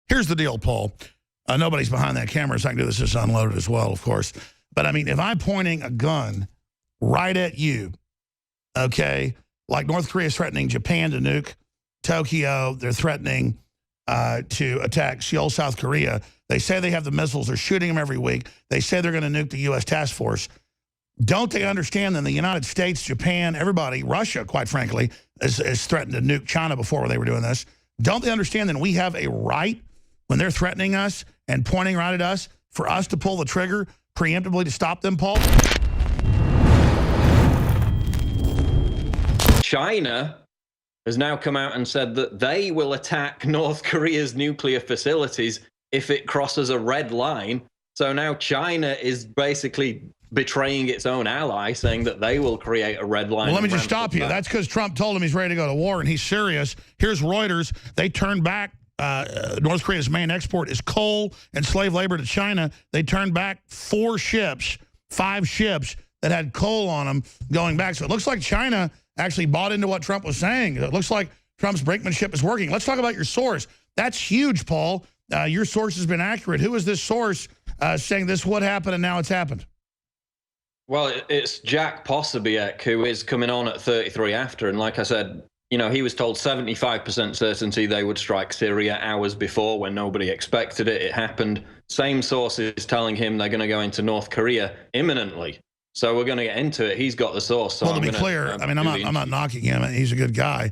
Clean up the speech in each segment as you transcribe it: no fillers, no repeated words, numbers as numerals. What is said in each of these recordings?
Here's the deal, Paul. Nobody's behind that camera, so I can do this just unloaded as well, of course. But, I mean, if I'm pointing a gun right at you, okay, like North Korea is threatening Japan to nuke Tokyo. They're threatening to attack Seoul, South Korea. They say they have the missiles. They're shooting them every week. They say they're going to nuke the U.S. task force. Don't they understand that the United States, Japan, everybody, Russia, quite frankly, is threatened to nuke China before they were doing this? Don't they understand that we have a right when they're threatening us and pointing right at us for us to pull the trigger preemptively to stop them, Paul? China has now come out and said that they will attack North Korea's nuclear facilities if it crosses a red line. So now China is basically betraying its own ally, saying that they will create a red line. Well, let me just stop you. That's because Trump told him he's ready to go to war, and he's serious. Here's Reuters. They turned back. North Korea's main export is coal and slave labor to China. They turned back 5 ships that had coal on them going back. So it looks like China actually bought into what Trump was saying. It looks like Trump's brinkmanship is working. Let's talk about your source. That's huge, Paul. Your source has been accurate. Who is this source saying this would happen and now it's happened? Well, it's Jack Posobiec, who is coming on at 33 after. And like I said, you know, he was told 75% certainty they would strike Syria hours before when nobody expected it. It happened. Same source is telling him they're going to go into North Korea imminently. So we're going to get into it. He's got the source. So well, to be clear, I mean, I'm not knocking him. He's a good guy.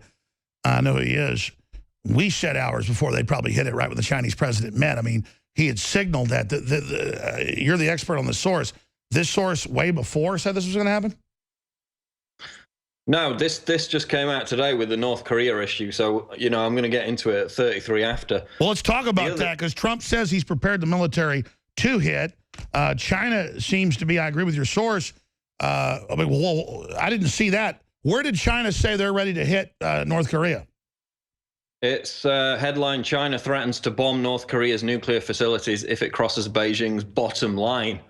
I know he is. We said hours before they probably hit it right when the Chinese president met. I mean, he had signaled that. You're the expert on the source. This source way before said this was going to happen? No, this just came out today with the North Korea issue. So, you know, I'm going to get into it at 33 after. Well, let's talk about that because Trump says he's prepared the military to hit. China seems to be, I agree with your source. I mean, well, I didn't see that. Where did China say they're ready to hit North Korea? It's headline, China threatens to bomb North Korea's nuclear facilities if it crosses Beijing's bottom line.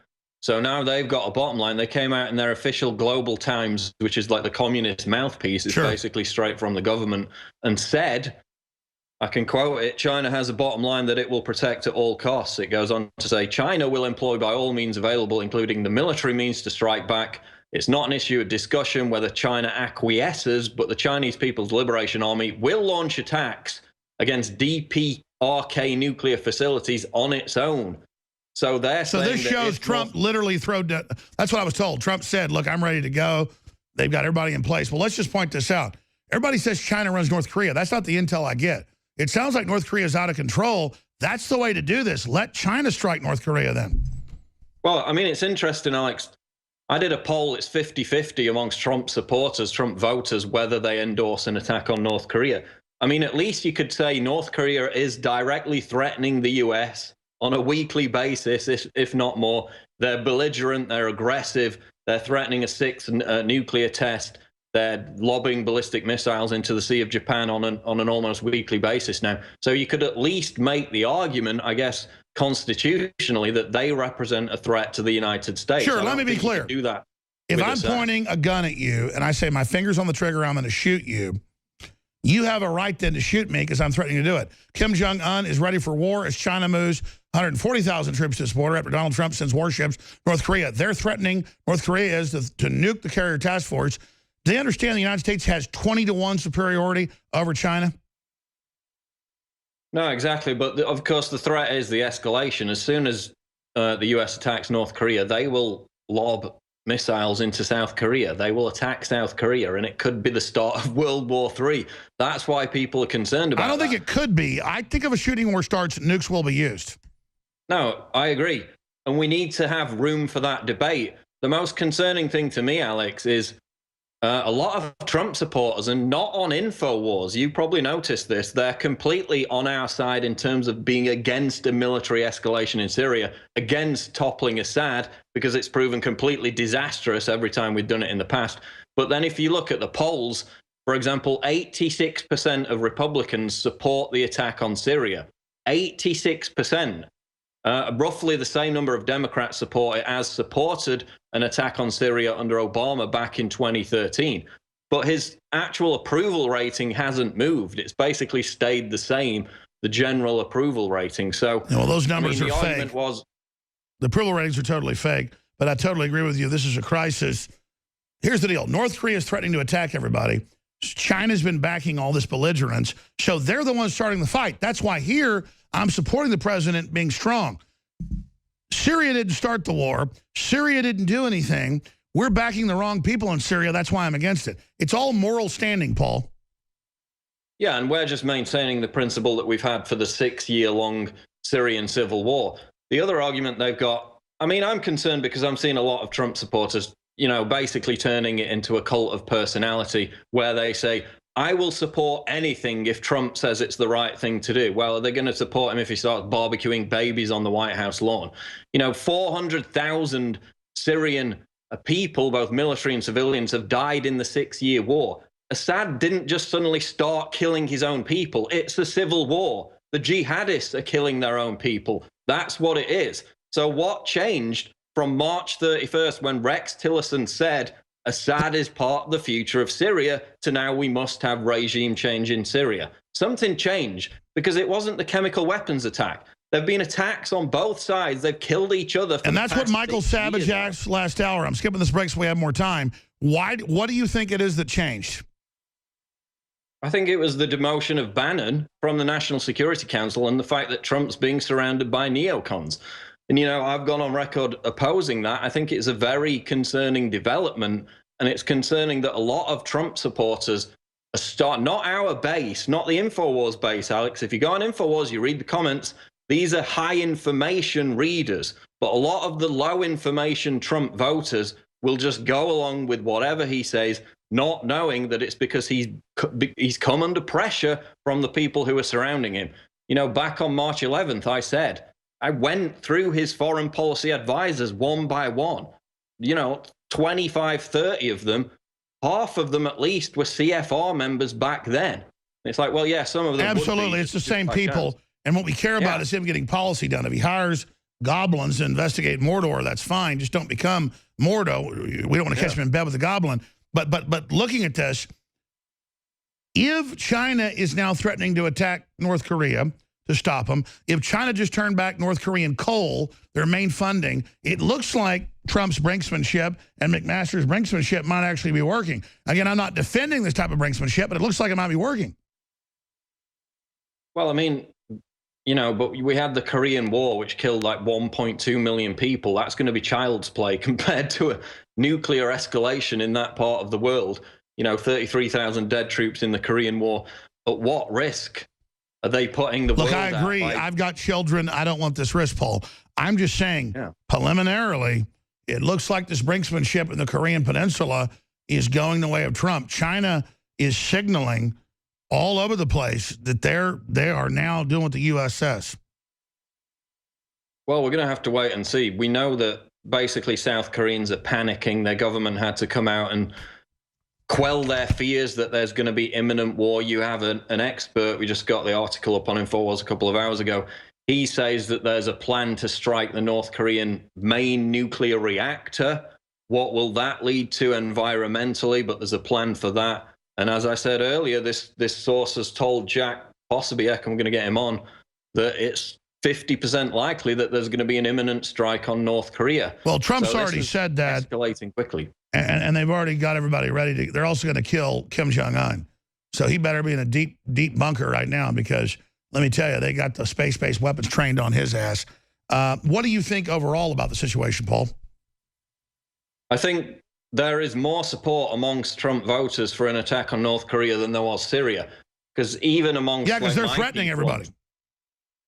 So now they've got a bottom line. They came out in their official Global Times, which is like the communist mouthpiece. It's basically straight from the government, and said, I can quote it, China has a bottom line that it will protect at all costs. It goes on to say, China will employ by all means available, including the military means, to strike back. It's not an issue of discussion whether China acquiesces, but the Chinese People's Liberation Army will launch attacks against DPRK nuclear facilities on its own. So they're saying this shows Trump literally that's what I was told. Trump said, look, I'm ready to go. They've got everybody in place. Well, let's just point this out. Everybody says China runs North Korea. That's not the intel I get. It sounds like North Korea is out of control. That's the way to do this. Let China strike North Korea then. Well, I mean, it's interesting, Alex. I did a poll. It's 50-50 amongst Trump supporters, Trump voters, whether they endorse an attack on North Korea. I mean, at least you could say North Korea is directly threatening the U.S. on a weekly basis, if not more. They're belligerent, they're aggressive, they're threatening a 6th nuclear test, they're lobbing ballistic missiles into the Sea of Japan on an almost weekly basis now. So you could at least make the argument, I guess, constitutionally, that they represent a threat to the United States. Sure, let me be clear. Do that. If I'm pointing a gun at you and I say my finger's on the trigger, I'm going to shoot you, you have a right then to shoot me because I'm threatening to do it. Kim Jong-un is ready for war as China moves 140,000 troops to its border after Donald Trump sends warships to North Korea. They're threatening, North Korea is, to nuke the carrier task force. Do they understand the United States has 20-to-1 superiority over China? No, exactly. But of course, the threat is the escalation. As soon as the U.S. attacks North Korea, they will lob missiles into South Korea. They will attack South Korea, and it could be the start of World War III. That's why people are concerned about that. I don't think it could be. I think if a shooting war starts, nukes will be used. No, I agree. And we need to have room for that debate. The most concerning thing to me, Alex, is a lot of Trump supporters are not on InfoWars. You probably noticed this. They're completely on our side in terms of being against a military escalation in Syria, against toppling Assad, because it's proven completely disastrous every time we've done it in the past. But then if you look at the polls, for example, 86% of Republicans support the attack on Syria. 86%. Roughly the same number of Democrats support it as supported an attack on Syria under Obama back in 2013. But his actual approval rating hasn't moved. It's basically stayed the same. the general approval rating. So, well, those numbers I mean, are the fake. argument was, the approval ratings are totally fake, but I totally agree with you. This is a crisis. Here's the deal. North Korea is threatening to attack everybody. China's been backing all this belligerence, so they're the ones starting the fight. That's why here I'm supporting the president being strong. Syria didn't start the war. Syria didn't do anything. We're backing the wrong people in Syria. That's why I'm against it. It's all moral standing, Paul. yeah, and we're just maintaining the principle that we've had for the 6-year-long Syrian civil war. The other argument they've got, I mean, I'm concerned because I'm seeing a lot of Trump supporters, you know, basically turning it into a cult of personality where they say, I will support anything if Trump says it's the right thing to do. Well, are they going to support him if he starts barbecuing babies on the White House lawn? You know, 400,000 Syrian people, both military and civilians, have died in the 6-year war. Assad didn't just suddenly start killing his own people. It's a civil war. The jihadists are killing their own people. That's what it is. So what changed from March 31st when Rex Tillerson said Assad is part of the future of Syria to now we must have regime change in Syria? Something changed because it wasn't the chemical weapons attack. There have been attacks on both sides. They've killed each other. And that's what Michael Savage asked last hour. I'm skipping this break so we have more time. What do you think it is that changed? I think it was the demotion of Bannon from the National Security Council and the fact that Trump's being surrounded by neocons. And, you know, I've gone on record opposing that. I think it's a very concerning development, and it's concerning that a lot of Trump supporters are not our base, not the InfoWars base, Alex. If you go on InfoWars, you read the comments, these are high information readers, but a lot of the low information Trump voters will just go along with whatever he says, not knowing that it's because he's come under pressure from the people who are surrounding him. You know, back on March 11th, I went through his foreign policy advisors one by one. You know, 25, 30 of them, half of them at least were CFR members back then. It's like, well, yeah, some of them absolutely, it's the same people. Chance. And what we care about is him getting policy done. If he hires goblins to investigate Mordor, that's fine. Just don't become Mordo. We don't want to catch him in bed with a goblin. But looking at this, if China is now threatening to attack North Korea to stop them, if China just turned back North Korean coal, their main funding, it looks like Trump's brinksmanship and McMaster's brinksmanship might actually be working. Again, I'm not defending this type of brinksmanship, but it looks like it might be working. Well, I mean, you know, but we had the Korean War, which killed like 1.2 million people. That's going to be child's play compared to a nuclear escalation in that part of the world. You know, 33,000 dead troops in the Korean War. At what risk are they putting the world at? Look, I agree. I've got children. I don't want this risk, Paul. I'm just saying, preliminarily, it looks like this brinksmanship in the Korean Peninsula is going the way of Trump. China is signaling all over the place that they are now doing what the U.S. says. Well, we're going to have to wait and see. We know that basically South Koreans are panicking. Their government had to come out and quell their fears that there's going to be imminent war. You have an expert. We just got the article up on InfoWars a couple of hours ago. He says that there's a plan to strike the North Korean main nuclear reactor. What will that lead to environmentally? But there's a plan for that. And as I said earlier, this source has told Jack Posobiec, I'm going to get him on, that it's 50% likely that there's going to be an imminent strike on North Korea. Well, Trump's already said that. Escalating quickly. And they've already got everybody ready to. They're also going to kill Kim Jong-un. So he better be in a deep, deep bunker right now because, let me tell you, they got the space-based weapons trained on his ass. What do you think overall about the situation, Paul? I think there is more support amongst Trump voters for an attack on North Korea than there was Syria. Because even amongst... Yeah, because they're threatening everybody.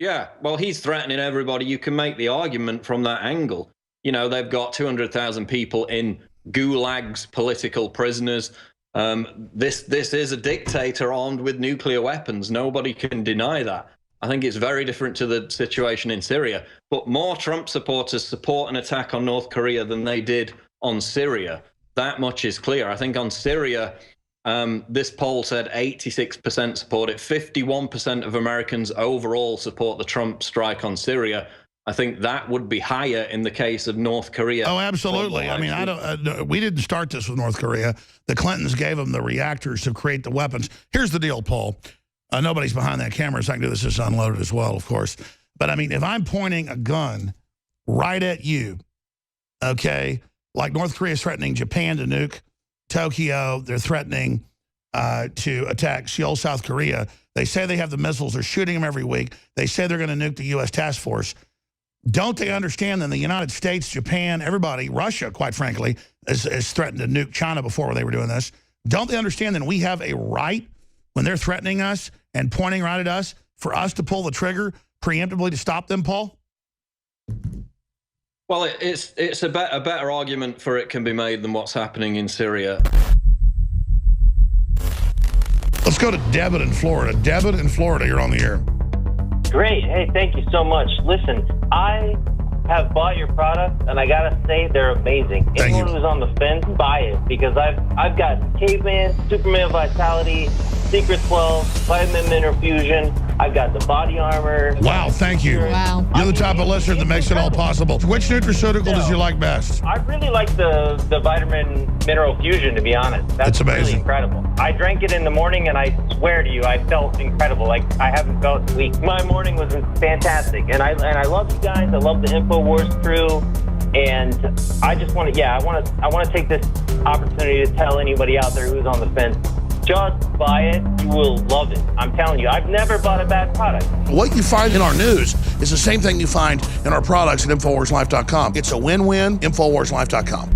Yeah, well, he's threatening everybody. You can make the argument from that angle. You know, they've got 200,000 people in gulags, political prisoners. This is a dictator armed with nuclear weapons. Nobody can deny that. I think it's very different to the situation in Syria. But more Trump supporters support an attack on North Korea than they did on Syria. That much is clear. I think on Syria, this poll said 86% support it. 51% of Americans overall support the Trump strike on Syria. I think that would be higher in the case of North Korea. Oh, absolutely. I mean, we didn't start this with North Korea. The Clintons gave them the reactors to create the weapons. Here's the deal, Paul. Nobody's behind that camera, so I can do this as unloaded as well, of course. But, I mean, if I'm pointing a gun right at you, okay, like North Korea is threatening Japan to nuke Tokyo, they're threatening to attack Seoul, South Korea. They say they have the missiles. They're shooting them every week. They say they're going to nuke the U.S. task force. Don't they understand that the United States, Japan, everybody, Russia, quite frankly, is threatened to nuke China before they were doing this? Don't they understand that we have a right when they're threatening us and pointing right at us for us to pull the trigger preemptively to stop them, Paul? Well, it's a better argument for it can be made than what's happening in Syria. Let's go to Debit in Florida. Debit in Florida, you're on the air. Great. Hey, thank you so much. Listen, I have bought your product, and I gotta say they're amazing. Anyone who's on the fence, buy it, because I've got Caveman, Superman Vitality, Secret 12, Vitamin Mineral Fusion. I've got the body armor. Wow, thank you. Wow. You're the type of listener that makes it all possible. Which nutraceutical does you like best? I really like the Vitamin Mineral Fusion, to be honest. That's amazing. Really incredible. I drank it in the morning, and I swear to you, I felt incredible. Like I haven't felt weak. My morning was fantastic, and I love you guys. I love the InfoWars crew, and I just want to, I want to take this opportunity to tell anybody out there who's on the fence. Just buy it. You will love it. I'm telling you, I've never bought a bad product. What you find in our news is the same thing you find in our products at InfoWarsLife.com. It's a win-win, InfoWarsLife.com.